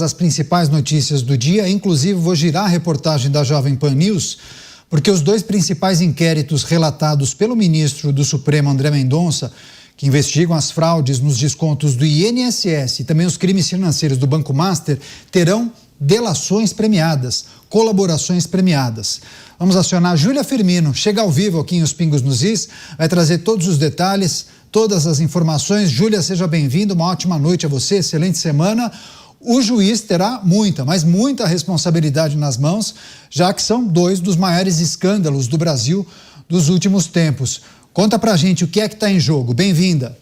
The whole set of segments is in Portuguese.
As principais notícias do dia, inclusive vou girar a reportagem da Jovem Pan News, porque os dois principais inquéritos relatados pelo ministro do Supremo, André Mendonça, que investigam as fraudes nos descontos do INSS e também os crimes financeiros do Banco Master, terão delações premiadas, colaborações premiadas. Vamos acionar a Júlia Firmino, chega ao vivo aqui em Os Pingos nos Is, vai trazer todos os detalhes, todas as informações. Júlia, seja bem-vinda, uma ótima noite a você, excelente semana. O juiz terá muita, mas muita responsabilidade nas mãos, já que são dois dos maiores escândalos do Brasil dos últimos tempos. Conta pra gente o que é que está em jogo. Bem-vinda.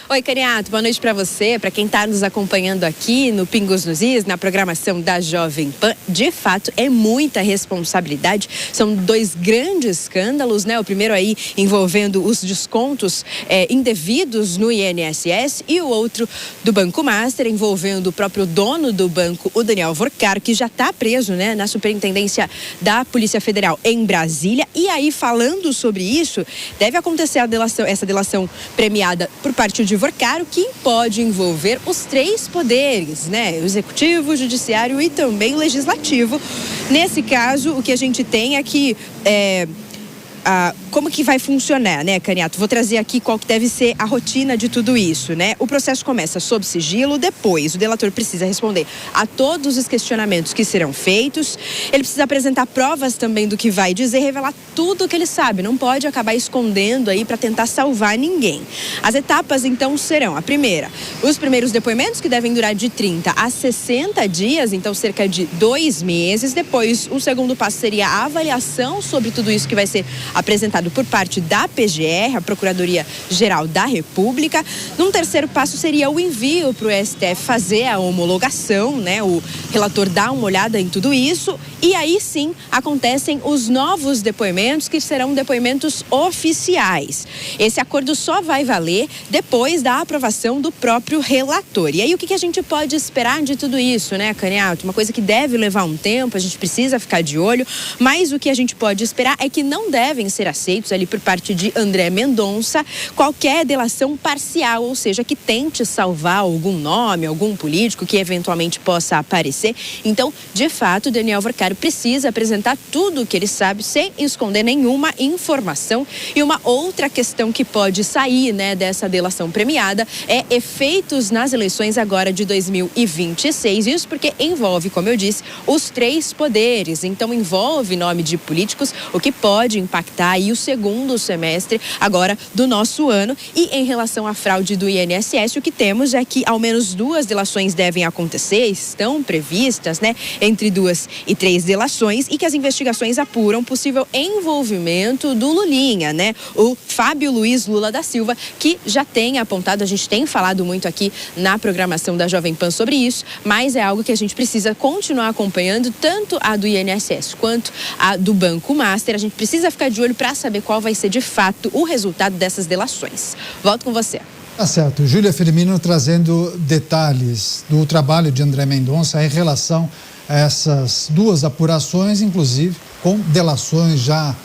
Oi, Caniato, boa noite para você, para quem está nos acompanhando aqui no Pingos nos Is, na programação da Jovem Pan. De fato, é muita responsabilidade. São dois grandes escândalos, né? O primeiro aí envolvendo os descontos indevidos no INSS e o outro do Banco Master, envolvendo o próprio dono do banco, o Daniel Vorcaro, que já está preso, né, na Superintendência da Polícia Federal em Brasília. E aí, falando sobre isso, deve acontecer essa delação premiada por parte de Vorcaro, que pode envolver os três poderes, né? O executivo, o judiciário e também o legislativo. Nesse caso, o que a gente tem é que como que vai funcionar, né, Caniato? Vou trazer aqui qual que deve ser a rotina de tudo isso, né? O processo começa sob sigilo, depois o delator precisa responder a todos os questionamentos que serão feitos. Ele precisa apresentar provas também do que vai dizer, revelar tudo o que ele sabe. Não pode acabar escondendo aí para tentar salvar ninguém. As etapas, então, serão: a primeira, os primeiros depoimentos, que devem durar de 30 a 60 dias, então cerca de 2 meses. Depois, o segundo passo seria a avaliação sobre tudo isso que vai ser apresentado por parte da PGR, a Procuradoria-Geral da República. Num terceiro passo seria o envio para o STF fazer a homologação, né? O relator dá uma olhada em tudo isso e aí sim acontecem os novos depoimentos, que serão depoimentos oficiais. Esse acordo só vai valer depois da aprovação do próprio relator. E aí o que a gente pode esperar de tudo isso, né, Caniato? Uma coisa que deve levar um tempo, a gente precisa ficar de olho, mas o que a gente pode esperar é que não devem ser aceitos ali por parte de André Mendonça qualquer delação parcial, ou seja, que tente salvar algum nome, algum político que eventualmente possa aparecer. Então, de fato, Daniel Vorcaro precisa apresentar tudo o que ele sabe sem esconder nenhuma informação. E uma outra questão que pode sair, né, dessa delação premiada é efeitos nas eleições agora de 2026. Isso porque envolve, como eu disse, os três poderes. Então, envolve nome de políticos, o que pode impactar aí o segundo semestre agora do nosso ano. E em relação à fraude do INSS, o que temos é que ao menos 2 delações devem acontecer, estão previstas, né, entre 2 e 3 delações, e que as investigações apuram possível envolvimento do Lulinha, né, o Fábio Luiz Lula da Silva, que já tem apontado, a gente tem falado muito aqui na programação da Jovem Pan sobre isso, mas é algo que a gente precisa continuar acompanhando, tanto a do INSS quanto a do Banco Master. A gente precisa ficar de olho para saber qual vai ser de fato o resultado dessas delações. Volto com você. Tá certo. Júlia Firmino trazendo detalhes do trabalho de André Mendonça em relação a essas 2 apurações, inclusive com delações já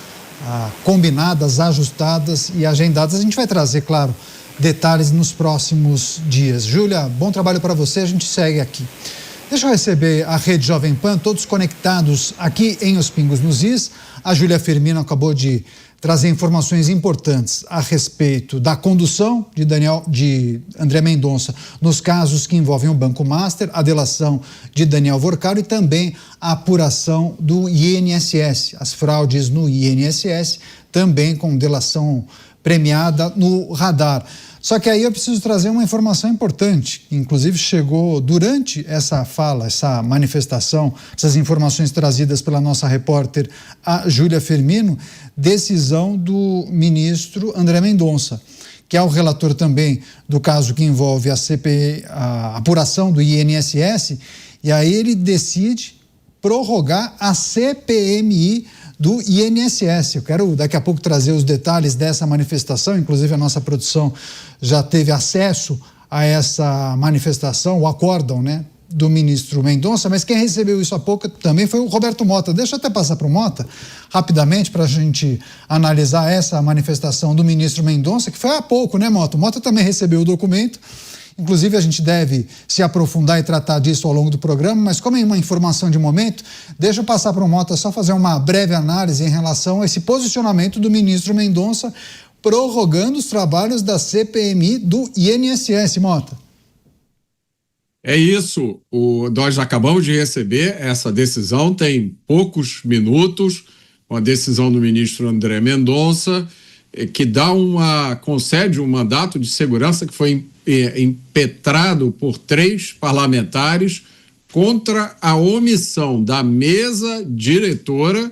combinadas, ajustadas e agendadas. A gente vai trazer, claro, detalhes nos próximos dias. Júlia, bom trabalho para você, a gente segue aqui. Deixa eu receber a Rede Jovem Pan, todos conectados aqui em Os Pingos nos Is. A Júlia Firmino acabou de trazer informações importantes a respeito da condução de André Mendonça nos casos que envolvem o Banco Master, a delação de Daniel Vorcaro e também a apuração do INSS, as fraudes no INSS, também com delação premiada no radar. Só que aí eu preciso trazer uma informação importante, que inclusive chegou durante essa fala, essa manifestação, essas informações trazidas pela nossa repórter, a Júlia Firmino, decisão do ministro André Mendonça, que é o relator também do caso que envolve a CPI, a apuração do INSS, e aí ele decide prorrogar a CPMI do INSS. Eu quero daqui a pouco trazer os detalhes dessa manifestação, inclusive a nossa produção já teve acesso a essa manifestação, o acórdão, né, do ministro Mendonça, mas quem recebeu isso há pouco também foi o Roberto Mota. Deixa eu até passar para o Mota, rapidamente, para a gente analisar essa manifestação do ministro Mendonça, que foi há pouco, né, Mota? O Mota também recebeu o documento Inclusive, a gente deve se aprofundar e tratar disso ao longo do programa, mas como é uma informação de momento, deixa eu passar para o Mota só fazer uma breve análise em relação a esse posicionamento do ministro Mendonça prorrogando os trabalhos da CPMI do INSS, Mota. É isso, nós acabamos de receber essa decisão, tem poucos minutos, uma decisão do ministro André Mendonça, que concede um mandato de segurança que foi impetrado por 3 parlamentares contra a omissão da mesa diretora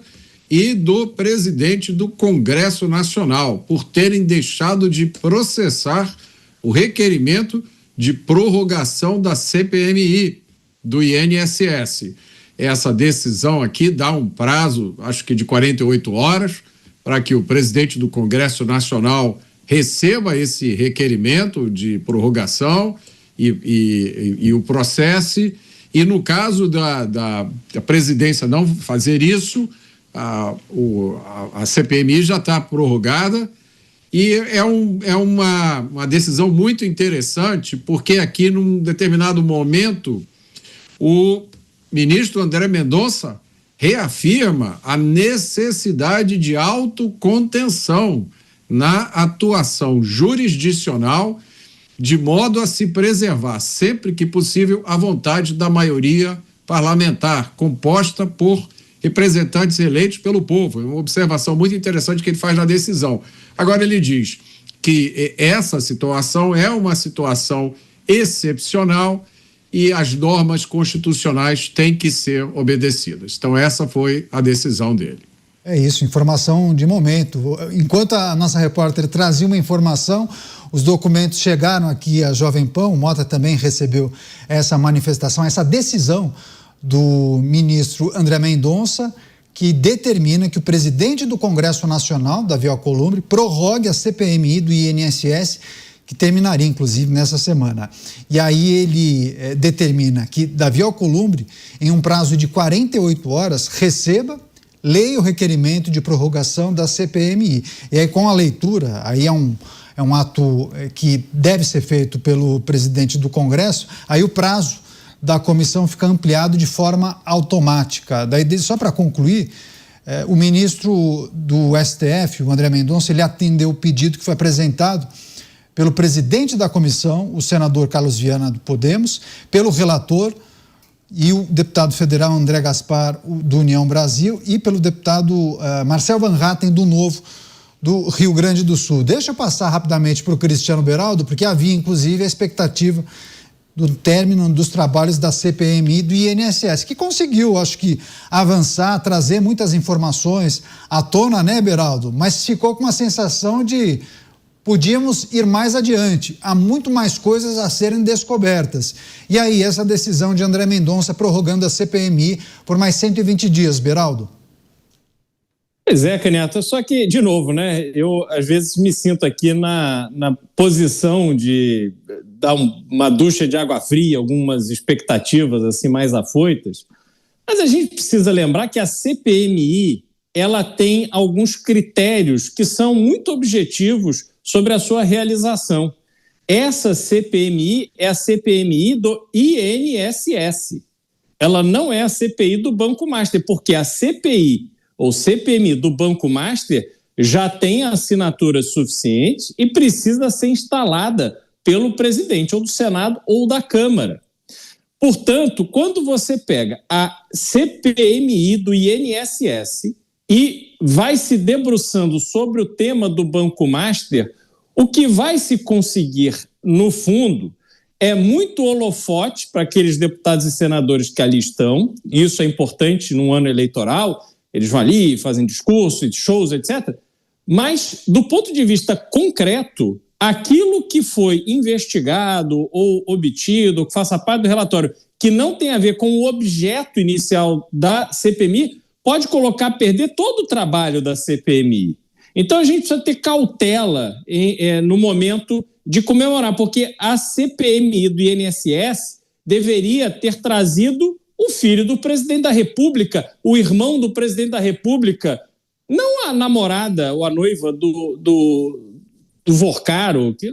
e do presidente do Congresso Nacional, por terem deixado de processar o requerimento de prorrogação da CPMI do INSS. Essa decisão aqui dá um prazo, acho que de 48 horas, para que o presidente do Congresso Nacional receba esse requerimento de prorrogação e o processe. E no caso da presidência não fazer isso, a CPMI já está prorrogada. E é uma decisão muito interessante, porque aqui, num determinado momento, o ministro André Mendonça reafirma a necessidade de autocontenção na atuação jurisdicional, de modo a se preservar, sempre que possível, a vontade da maioria parlamentar, composta por representantes eleitos pelo povo. É uma observação muito interessante que ele faz na decisão. Agora, ele diz que essa situação é uma situação excepcional e as normas constitucionais têm que ser obedecidas. Então, essa foi a decisão dele. É isso, informação de momento. Enquanto a nossa repórter trazia uma informação, os documentos chegaram aqui à Jovem Pan, o Mota também recebeu essa manifestação, essa decisão do ministro André Mendonça, que determina que o presidente do Congresso Nacional, Davi Alcolumbre, prorrogue a CPMI do INSS, que terminaria, inclusive, nessa semana. E aí ele determina que Davi Alcolumbre, em um prazo de 48 horas, receba, leia o requerimento de prorrogação da CPMI. E aí, com a leitura, aí é um ato que deve ser feito pelo presidente do Congresso, aí o prazo da comissão fica ampliado de forma automática. Daí, só para concluir, o ministro do STF, o André Mendonça, ele atendeu o pedido que foi apresentado pelo presidente da comissão, o senador Carlos Viana do Podemos, pelo relator e o deputado federal André Gaspar do União Brasil e pelo deputado Marcel Van Hatten do Novo do Rio Grande do Sul. Deixa eu passar rapidamente para o Cristiano Beraldo, porque havia inclusive a expectativa do término dos trabalhos da CPMI do INSS, que conseguiu, acho que, avançar, trazer muitas informações à tona, né, Beraldo? Mas ficou com a sensação de podíamos ir mais adiante, há muito mais coisas a serem descobertas. E aí, essa decisão de André Mendonça prorrogando a CPMI por mais 120 dias, Beraldo? Pois é, Caneta, só que, de novo, né, eu às vezes me sinto aqui na posição de dar uma ducha de água fria, algumas expectativas assim mais afoitas, mas a gente precisa lembrar que a CPMI, ela tem alguns critérios que são muito objetivos sobre a sua realização. Essa CPMI é a CPMI do INSS, ela não é a CPI do Banco Master, porque a CPI ou CPMI do Banco Master já tem assinatura suficiente e precisa ser instalada pelo presidente ou do Senado ou da Câmara. Portanto, quando você pega a CPMI do INSS e vai se debruçando sobre o tema do Banco Master, o que vai se conseguir, no fundo, é muito holofote para aqueles deputados e senadores que ali estão. Isso é importante num ano eleitoral. Eles vão ali, fazem discursos, shows, etc. Mas, do ponto de vista concreto, aquilo que foi investigado ou obtido, que faça parte do relatório, que não tem a ver com o objeto inicial da CPMI, pode colocar a perder todo o trabalho da CPMI. Então, a gente precisa ter cautela no momento de comemorar, porque a CPMI do INSS deveria ter trazido o filho do presidente da República, o irmão do presidente da República, não a namorada ou a noiva do Vorcaro, que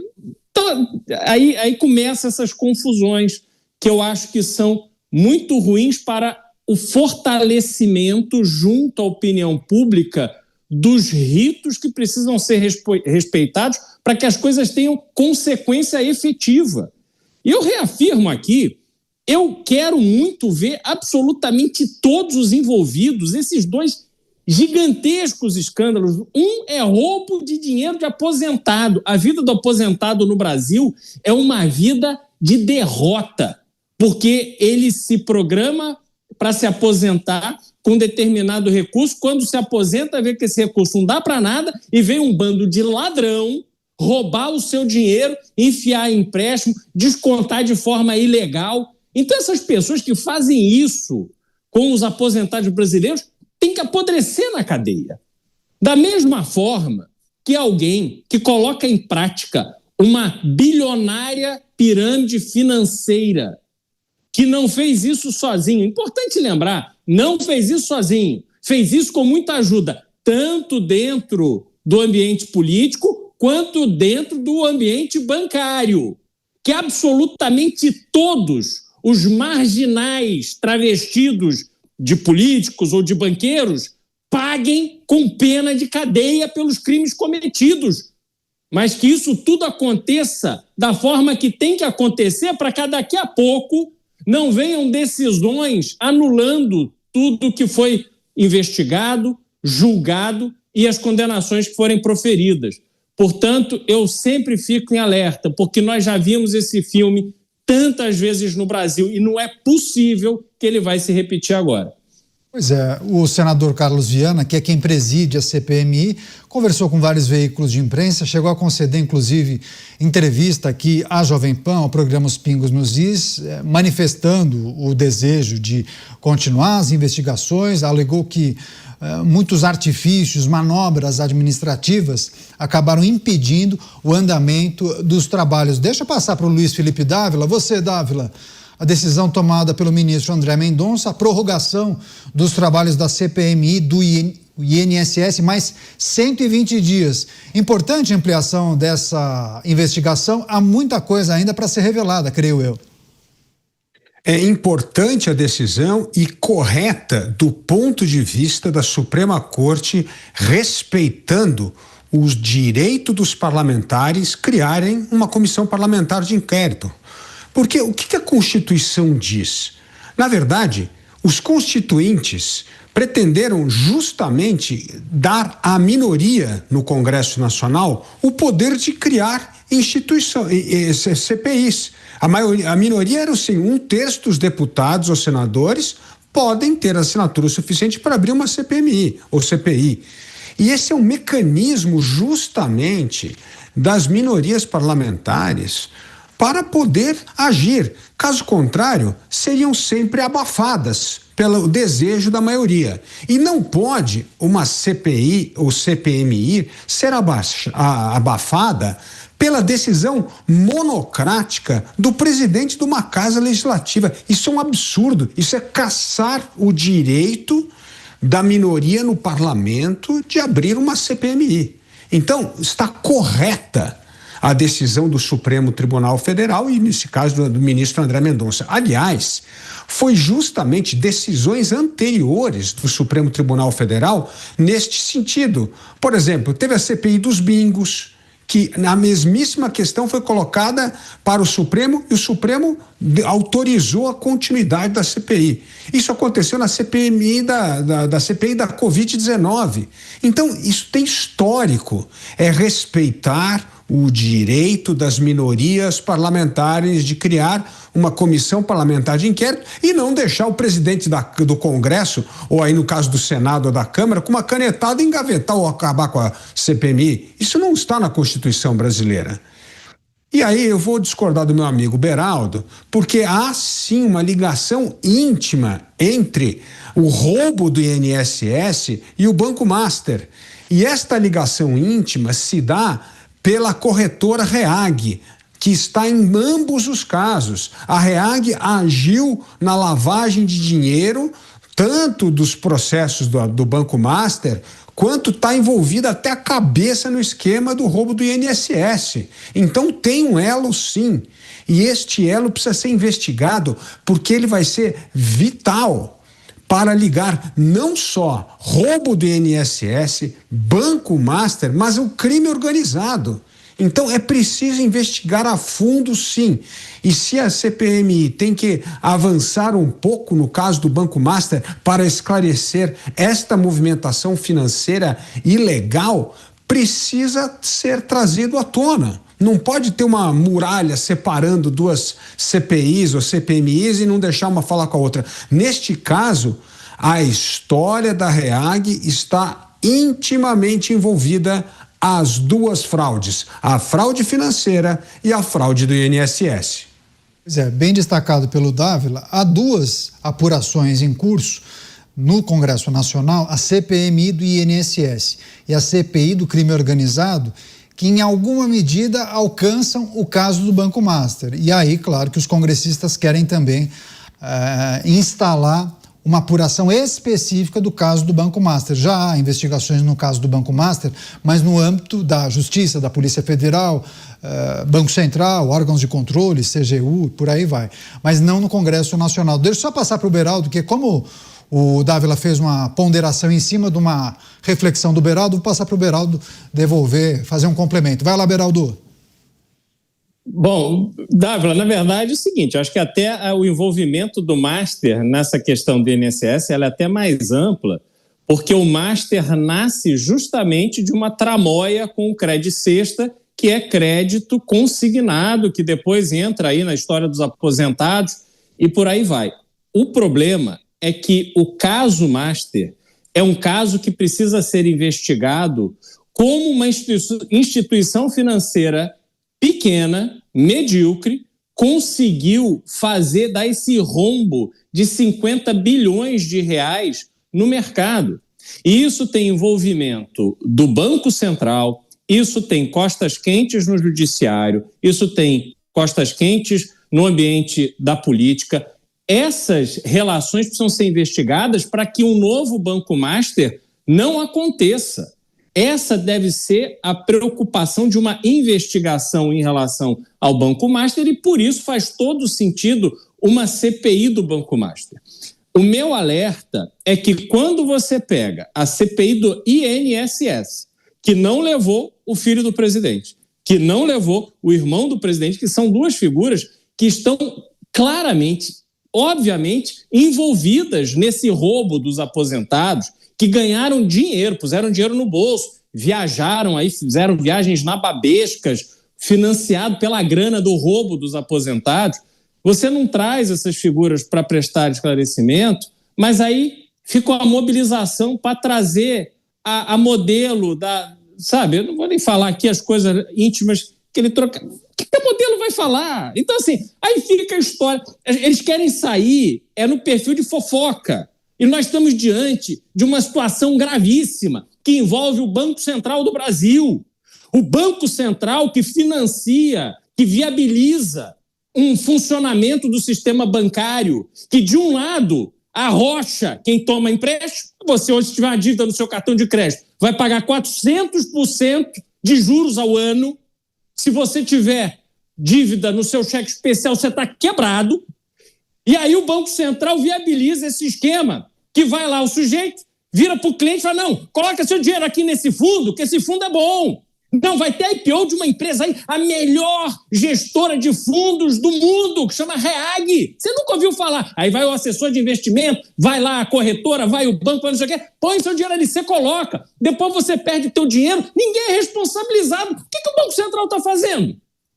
Então, aí começam essas confusões que eu acho que são muito ruins para o fortalecimento junto à opinião pública dos ritos que precisam ser respeitados para que as coisas tenham consequência efetiva. E eu reafirmo aqui, eu quero muito ver absolutamente todos os envolvidos, esses dois gigantescos escândalos. Um é roubo de dinheiro de aposentado. A vida do aposentado no Brasil é uma vida de derrota, porque ele se programa para se aposentar com determinado recurso. Quando se aposenta, vê que esse recurso não dá para nada e vem um bando de ladrão roubar o seu dinheiro, enfiar em empréstimo, descontar de forma ilegal. Então, essas pessoas que fazem isso com os aposentados brasileiros têm que apodrecer na cadeia. Da mesma forma que alguém que coloca em prática uma bilionária pirâmide financeira, que não fez isso sozinho. Importante lembrar, não fez isso sozinho, fez isso com muita ajuda, tanto dentro do ambiente político quanto dentro do ambiente bancário, que absolutamente todos os marginais travestidos de políticos ou de banqueiros paguem com pena de cadeia pelos crimes cometidos. Mas que isso tudo aconteça da forma que tem que acontecer para que daqui a pouco não venham decisões anulando tudo que foi investigado, julgado e as condenações que forem proferidas. Portanto, eu sempre fico em alerta, porque nós já vimos esse filme tantas vezes no Brasil e não é possível que ele vai se repetir agora. Pois é, o senador Carlos Viana, que é quem preside a CPMI, conversou com vários veículos de imprensa, chegou a conceder, inclusive, entrevista aqui à Jovem Pan, ao programa Os Pingos nos Is, manifestando o desejo de continuar as investigações, alegou que muitos artifícios, manobras administrativas acabaram impedindo o andamento dos trabalhos. Deixa eu passar para o Luiz Felipe Dávila. Você, Dávila, a decisão tomada pelo ministro André Mendonça, a prorrogação dos trabalhos da CPMI, do INSS, mais 120 dias. Importante a ampliação dessa investigação, há muita coisa ainda para ser revelada, creio eu. É importante a decisão e correta do ponto de vista da Suprema Corte, respeitando os direitos dos parlamentares criarem uma comissão parlamentar de inquérito. Porque o que a Constituição diz? Na verdade, os constituintes pretenderam justamente dar à minoria no Congresso Nacional o poder de criar instituições, CPIs. A minoria era assim, 1/3 dos deputados ou senadores podem ter assinatura suficiente para abrir uma CPMI ou CPI. E esse é um mecanismo justamente das minorias parlamentares para poder agir. Caso contrário, seriam sempre abafadas pelo desejo da maioria. E não pode uma CPI ou CPMI ser abafada pela decisão monocrática do presidente de uma casa legislativa. Isso é um absurdo, isso é caçar o direito da minoria no parlamento de abrir uma CPMI. Então, está correta a decisão do Supremo Tribunal Federal e, nesse caso, do ministro André Mendonça. Aliás, foi justamente decisões anteriores do Supremo Tribunal Federal neste sentido. Por exemplo, teve a CPI dos bingos, que na mesmíssima questão foi colocada para o Supremo e o Supremo autorizou a continuidade da CPI. Isso aconteceu na CPMI da CPI da Covid-19. Então, isso tem histórico, é respeitar o direito das minorias parlamentares de criar uma comissão parlamentar de inquérito e não deixar o presidente do Congresso, ou aí no caso do Senado ou da Câmara, com uma canetada engavetar ou acabar com a CPMI. Isso não está na Constituição brasileira. E aí eu vou discordar do meu amigo Beraldo, porque há sim uma ligação íntima entre o roubo do INSS e o Banco Master. E esta ligação íntima se dá pela corretora REAG, que está em ambos os casos. A REAG agiu na lavagem de dinheiro, tanto dos processos do Banco Master, quanto está envolvida até a cabeça no esquema do roubo do INSS. Então tem um elo, sim. E este elo precisa ser investigado porque ele vai ser vital para ligar não só roubo do INSS, Banco Master, mas o crime organizado. Então é preciso investigar a fundo, sim. E se a CPMI tem que avançar um pouco no caso do Banco Master para esclarecer esta movimentação financeira ilegal, precisa ser trazido à tona. Não pode ter uma muralha separando duas CPIs ou CPMIs e não deixar uma falar com a outra. Neste caso, a história da REAG está intimamente envolvida as duas fraudes, a fraude financeira e a fraude do INSS. Pois é, bem destacado pelo Dávila, há duas apurações em curso no Congresso Nacional, a CPMI do INSS e a CPI do crime organizado, que em alguma medida alcançam o caso do Banco Master. E aí, claro, que os congressistas querem também instalar uma apuração específica do caso do Banco Master. Já há investigações no caso do Banco Master, mas no âmbito da Justiça, da Polícia Federal, Banco Central, órgãos de controle, CGU, por aí vai. Mas não no Congresso Nacional. Deixa eu só passar para o Beraldo, que como o Dávila fez uma ponderação em cima de uma reflexão do Beraldo, vou passar para o Beraldo fazer um complemento. Vai lá, Beraldo. Bom, Dávila, na verdade é o seguinte, acho que até o envolvimento do Master nessa questão do INSS ela é até mais ampla, porque o Master nasce justamente de uma tramóia com o Crédito Sexta, que é crédito consignado, que depois entra aí na história dos aposentados e por aí vai. O problema é que o caso Master é um caso que precisa ser investigado como uma instituição financeira pequena, medíocre, conseguiu dar esse rombo de 50 bilhões de reais no mercado. E isso tem envolvimento do Banco Central, isso tem costas quentes no judiciário, isso tem costas quentes no ambiente da política. Essas relações precisam ser investigadas para que um novo Banco Master não aconteça. Essa deve ser a preocupação de uma investigação em relação ao Banco Master e, por isso, faz todo sentido uma CPI do Banco Master. O meu alerta é que quando você pega a CPI do INSS, que não levou o filho do presidente, que não levou o irmão do presidente, que são duas figuras que estão claramente, obviamente, envolvidas nesse roubo dos aposentados, que ganharam dinheiro, puseram dinheiro no bolso, viajaram aí, fizeram viagens nababescas, financiado pela grana do roubo dos aposentados. Você não traz essas figuras para prestar esclarecimento, mas aí ficou a mobilização para trazer a modelo da... Sabe, eu não vou nem falar aqui as coisas íntimas que ele troca... O que o modelo vai falar? Então, assim, aí fica a história. Eles querem sair, no perfil de fofoca. E nós estamos diante de uma situação gravíssima que envolve o Banco Central do Brasil. O Banco Central que financia, que viabiliza um funcionamento do sistema bancário, que, de um lado, arrocha quem toma empréstimo. Você, hoje, se tiver uma dívida no seu cartão de crédito, vai pagar 400% de juros ao ano. Se você tiver dívida no seu cheque especial, você está quebrado. E aí o Banco Central viabiliza esse esquema, que vai lá o sujeito, vira para o cliente e fala, não, coloca seu dinheiro aqui nesse fundo, que esse fundo é bom. Não, vai ter IPO de uma empresa aí, a melhor gestora de fundos do mundo, que chama REAG. Você nunca ouviu falar. Aí vai o assessor de investimento, vai lá a corretora, vai o banco, não sei o quê, põe seu dinheiro ali, você coloca. Depois você perde teu dinheiro, ninguém é responsabilizado. O que o Banco Central está fazendo?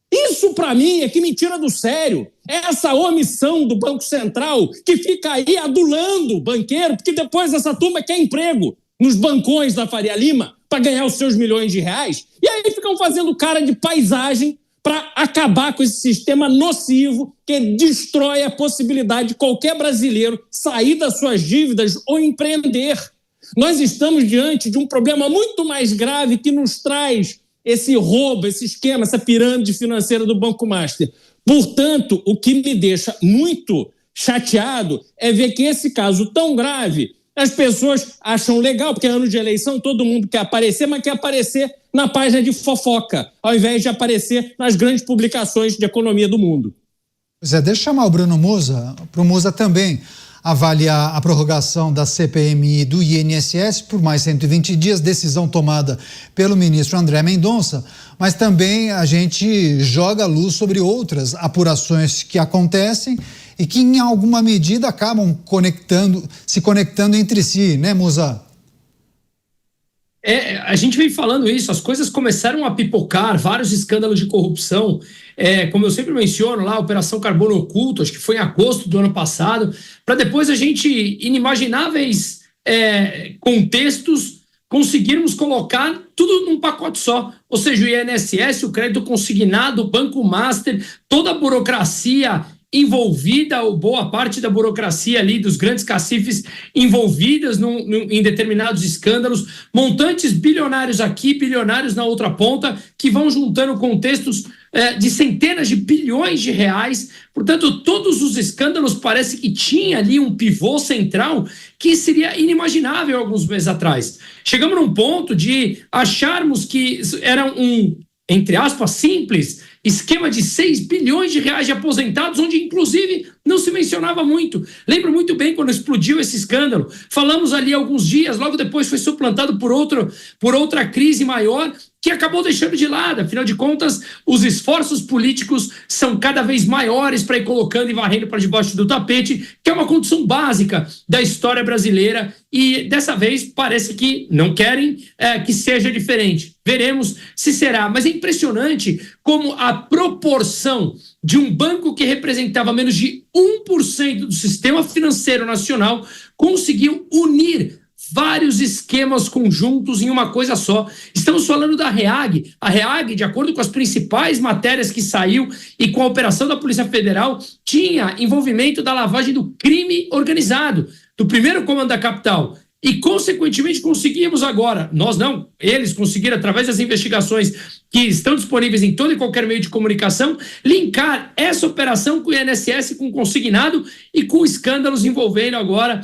Isso, para mim, é que me tira do sério. Essa omissão do Banco Central que fica aí adulando o banqueiro, porque depois essa turma quer emprego nos bancões da Faria Lima para ganhar os seus milhões de reais. E aí ficam fazendo cara de paisagem para acabar com esse sistema nocivo que destrói a possibilidade de qualquer brasileiro sair das suas dívidas ou empreender. Nós estamos diante de um problema muito mais grave que nos traz esse roubo, esse esquema, essa pirâmide financeira do Banco Master. Portanto, o que me deixa muito chateado é ver que esse caso tão grave As pessoas acham legal, porque é ano de eleição, todo mundo quer aparecer, mas quer aparecer na página de fofoca, ao invés de aparecer nas grandes publicações de economia do mundo. Pois é, deixa eu chamar o Bruno Musa, para o Musa também avaliar a prorrogação da CPMI do INSS por mais 120 dias, decisão tomada pelo ministro André Mendonça, mas também a gente joga luz sobre outras apurações que acontecem e que em alguma medida acabam se conectando entre si, né, Musa? A gente vem falando isso, as coisas começaram a pipocar, vários escândalos de corrupção, como eu sempre menciono lá, a Operação Carbono Oculto, acho que foi em agosto do ano passado, para depois a gente, inimagináveis contextos, conseguirmos colocar tudo num pacote só, ou seja, o INSS, o crédito consignado, o Banco Master, toda a burocracia envolvida, ou boa parte da burocracia ali, dos grandes cacifes envolvidas em determinados escândalos, montantes bilionários aqui, bilionários na outra ponta, que vão juntando contextos de centenas de bilhões de reais. Portanto, todos os escândalos parece que tinha ali um pivô central que seria inimaginável alguns meses atrás. Chegamos num ponto de acharmos que era um, entre aspas, simples esquema de 6 bilhões de reais de aposentados, onde inclusive não se mencionava muito. Lembro muito bem quando explodiu esse escândalo. Falamos ali alguns dias, logo depois foi suplantado por outra crise maior, que acabou deixando de lado. Afinal de contas, os esforços políticos são cada vez maiores para ir colocando e varrendo para debaixo do tapete, que é uma condição básica da história brasileira, e dessa vez parece que não querem que seja diferente. Veremos se será, mas é impressionante como a proporção de um banco que representava menos de 1% do sistema financeiro nacional conseguiu unir vários esquemas conjuntos em uma coisa só. Estamos falando da REAG. A REAG, de acordo com as principais matérias que saiu e com a operação da Polícia Federal, tinha envolvimento da lavagem do crime organizado, do primeiro comando da capital. E, consequentemente, conseguimos agora, nós não, eles conseguiram, através das investigações que estão disponíveis em todo e qualquer meio de comunicação, linkar essa operação com o INSS, com o consignado e com escândalos envolvendo agora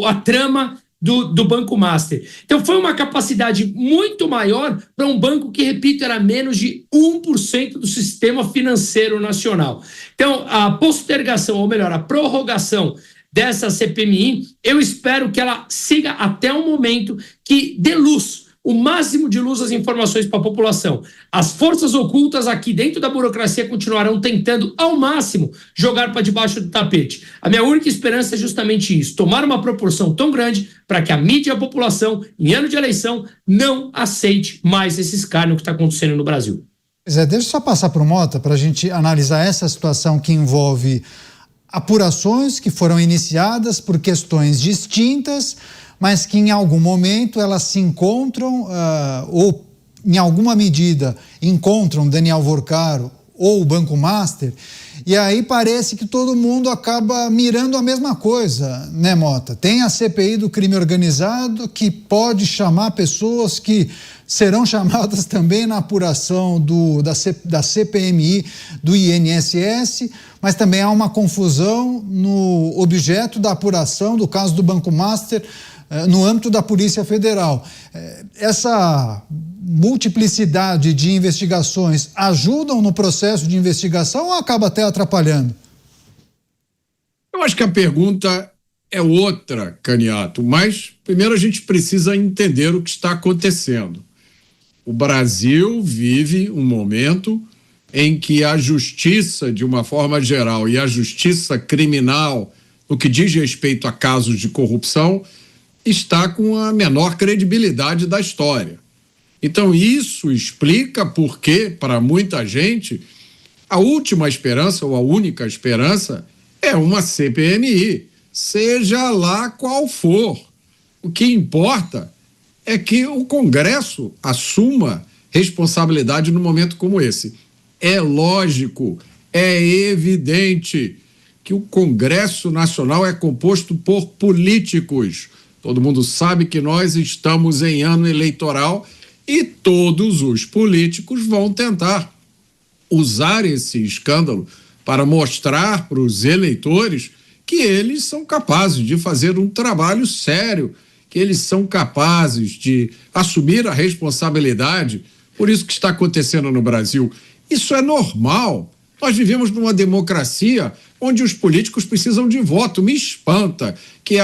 a trama do Banco Master. Então, foi uma capacidade muito maior para um banco que, repito, era menos de 1% do sistema financeiro nacional. Então, a postergação, ou melhor, a prorrogação dessa CPMI, eu espero que ela siga até o momento que dê luz, o máximo de luz às informações para a população. As forças ocultas aqui dentro da burocracia continuarão tentando ao máximo jogar para debaixo do tapete. A minha única esperança é justamente isso, tomar uma proporção tão grande para que a mídia e a população, em ano de eleição, não aceite mais esse escárnio que está acontecendo no Brasil. Deixa eu só passar para o Mota para a gente analisar essa situação que envolve apurações que foram iniciadas por questões distintas, mas que em algum momento elas se encontram ou em alguma medida encontram Daniel Vorcaro ou o Banco Master, e aí parece que todo mundo acaba mirando a mesma coisa, né, Mota? Tem a CPI do crime organizado, que pode chamar pessoas que serão chamadas também na apuração da CPMI do INSS, mas também há uma confusão no objeto da apuração do caso do Banco Master no âmbito da Polícia Federal. Essa multiplicidade de investigações ajudam no processo de investigação ou acaba até atrapalhando? Eu acho que a pergunta é outra, Caniato, mas primeiro a gente precisa entender o que está acontecendo. O Brasil vive um momento em que a justiça, de uma forma geral, e a justiça criminal, no que diz respeito a casos de corrupção, está com a menor credibilidade da história. Então, isso explica porque, para muita gente, a última esperança, ou a única esperança, é uma CPMI, seja lá qual for. O que importa é que o Congresso assuma responsabilidade num momento como esse. É lógico, é evidente que o Congresso Nacional é composto por políticos. Todo mundo sabe que nós estamos em ano eleitoral e todos os políticos vão tentar usar esse escândalo para mostrar para os eleitores que eles são capazes de fazer um trabalho sério, que eles são capazes de assumir a responsabilidade por isso que está acontecendo no Brasil. Isso é normal. Nós vivemos numa democracia onde os políticos precisam de voto. Me espanta que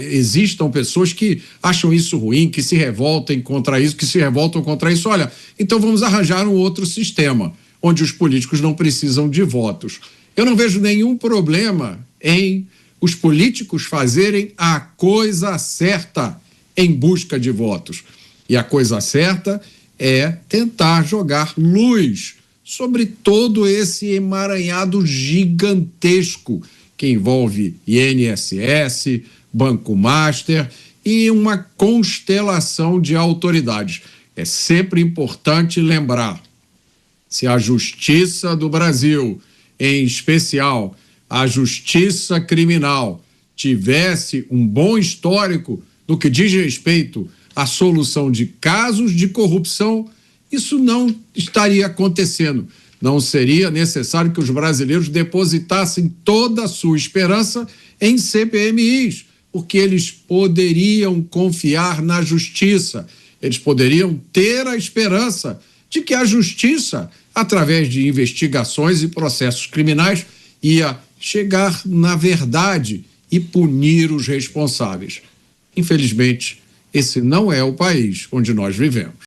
existam pessoas que acham isso ruim, que se revoltem contra isso, que se revoltam contra isso. Olha, então vamos arranjar um outro sistema, onde os políticos não precisam de votos. Eu não vejo nenhum problema em os políticos fazerem a coisa certa em busca de votos. E a coisa certa é tentar jogar luz sobre todo esse emaranhado gigantesco que envolve INSS, Banco Master e uma constelação de autoridades. É sempre importante lembrar, se a Justiça do Brasil, em especial a Justiça Criminal, tivesse um bom histórico no que diz respeito à solução de casos de corrupção, isso não estaria acontecendo. Não seria necessário que os brasileiros depositassem toda a sua esperança em CPMIs, porque eles poderiam confiar na justiça, eles poderiam ter a esperança de que a justiça, através de investigações e processos criminais, ia chegar na verdade e punir os responsáveis. Infelizmente, esse não é o país onde nós vivemos.